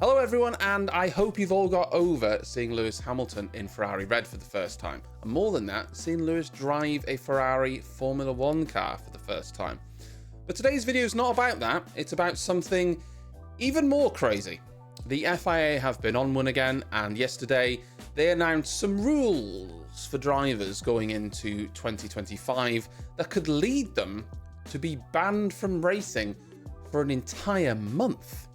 Hello everyone, and I hope you've all got over seeing Lewis Hamilton in Ferrari Red for the first time. And more than that, seeing Lewis drive a Ferrari Formula 1 car for the first time. But today's video is not about that, it's about something even more crazy. The FIA have been on one again, and yesterday they announced some rules for drivers going into 2025 that could lead them to be banned from racing for an entire month.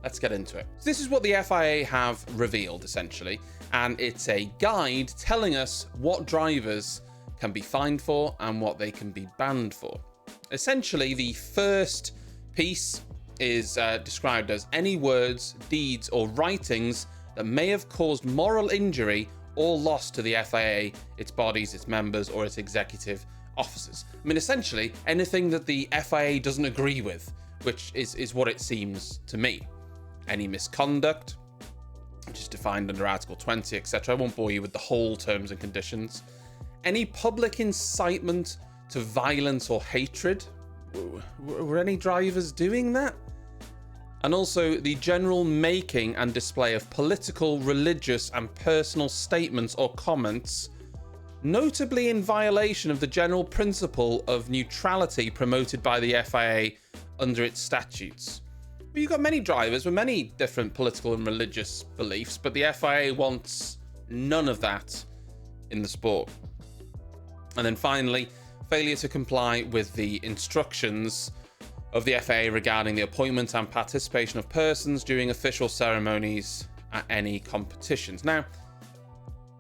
Let's get into it. So this is what the FIA have revealed, essentially, and it's a guide telling us what drivers can be fined for and what they can be banned for. Essentially, the first piece is described as any words, deeds, or writings that may have caused moral injury or loss to the FIA, its bodies, its members, or its executive officers. I mean, essentially, anything that the FIA doesn't agree with, which is what it seems to me. Any misconduct, which is defined under Article 20, etc. I won't bore you with the whole terms and conditions. Any public incitement to violence or hatred. Were any drivers doing that? And also the general making and display of political, religious, and personal statements or comments, notably in violation of the general principle of neutrality promoted by the FIA under its statutes. You've got many drivers with many different political and religious beliefs, but the FIA wants none of that in the sport. And then finally, failure to comply with the instructions of the FIA regarding the appointment and participation of persons during official ceremonies at any competitions. Now,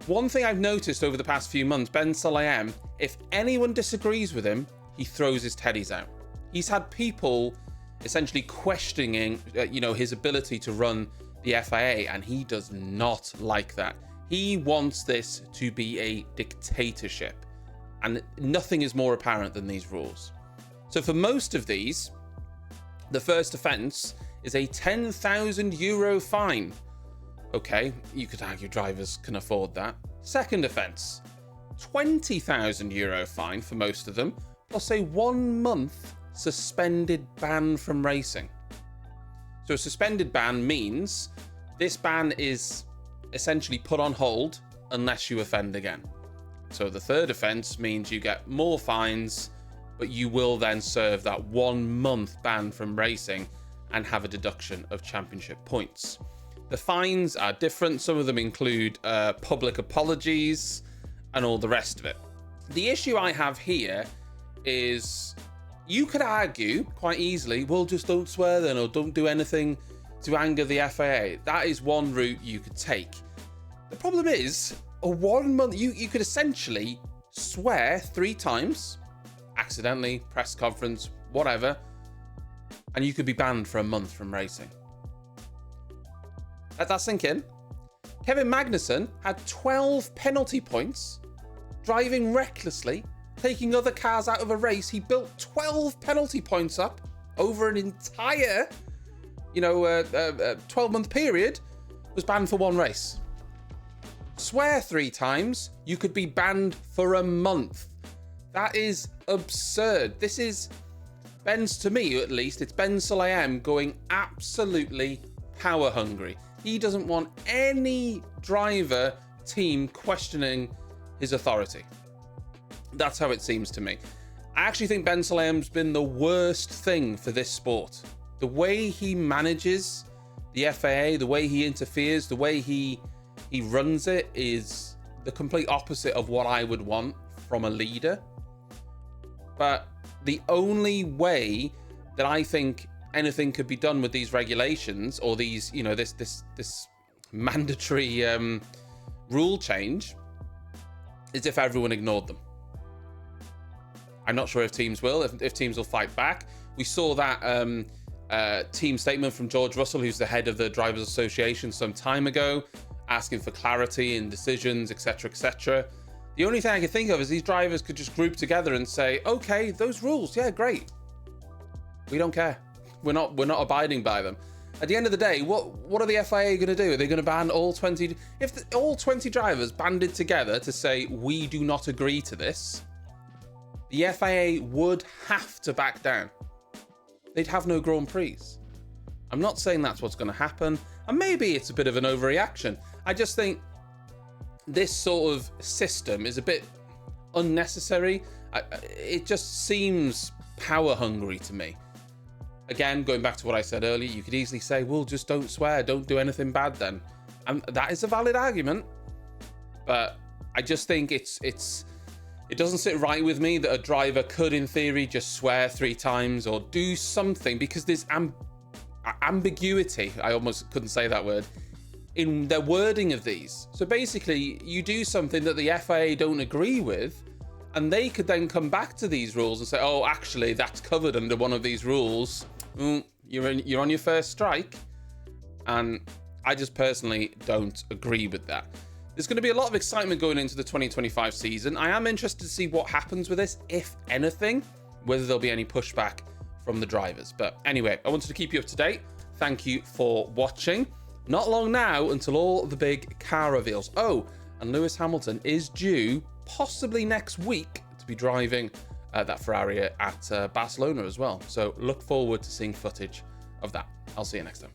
one thing I've noticed over the past few months, Ben Sulayem, if anyone disagrees with him, he throws his teddies out. He's had people essentially questioning, his ability to run the FIA, and he does not like that. He wants this to be a dictatorship, and nothing is more apparent than these rules. So for most of these, the first offence is a €10,000 fine. Okay, you could argue drivers can afford that. Second offence, €20,000 fine for most of them, plus a 1 month suspended ban from racing. So a suspended ban means this ban is essentially put on hold unless you offend again. So the third offence means you get more fines, but you will then serve that 1 month ban from racing and have a deduction of championship points. The fines are different. Some of them include public apologies and all the rest of it. The issue I have here is you could argue quite easily, well, just don't swear then, or don't do anything to anger the FIA. That is one route you could take. The problem is, a 1 month, you could essentially swear 3 times, accidentally, press conference, whatever, and you could be banned for a month from racing. Let that sink in. Kevin Magnussen had 12 penalty points, driving recklessly, taking other cars out of a race. He built 12 penalty points up over an entire, 12-month period, was banned for 1 race. Swear 3 times, you could be banned for a month. That is absurd. This is to me at least, it's Ben Sulayem going absolutely power hungry. He doesn't want any driver team questioning his authority. That's how it seems to me. I actually think Ben Sulayem's been the worst thing for this sport. The way he manages the FIA, the way he interferes, the way he runs it is the complete opposite of what I would want from a leader. But the only way that I think anything could be done with these regulations or these, this mandatory rule change is if everyone ignored them. I'm not sure if teams will, if teams will fight back. We saw that team statement from George Russell, who's the head of the Drivers Association, some time ago, asking for clarity in decisions, etc., etc. The only thing I can think of is these drivers could just group together and say, okay, those rules, yeah, great. We don't care. We're not abiding by them. At the end of the day, what are the FIA going to do? Are they going to ban all 20? If all 20 drivers banded together to say, we do not agree to this, the FIA would have to back down. They'd have no Grand Prix. I'm not saying that's what's going to happen. And maybe it's a bit of an overreaction. I just think this sort of system is a bit unnecessary. It just seems power hungry to me. Again, going back to what I said earlier, you could easily say, well, just don't swear, don't do anything bad then. And that is a valid argument. But I just think it doesn't sit right with me that a driver could, in theory, just swear 3 times or do something, because there's ambiguity, I almost couldn't say that word, in the wording of these. So basically, you do something that the FIA don't agree with, and they could then come back to these rules and say, oh, actually, that's covered under one of these rules. You're on your first strike. And I just personally don't agree with that. There's going to be a lot of excitement going into the 2025 season. I am interested to see what happens with this, if anything, whether there'll be any pushback from the drivers. But anyway, I wanted to keep you up to date. Thank you for watching. Not long now until all the big car reveals. Oh, and Lewis Hamilton is due, possibly next week, to be driving that Ferrari at Barcelona as well. So look forward to seeing footage of that. I'll see you next time.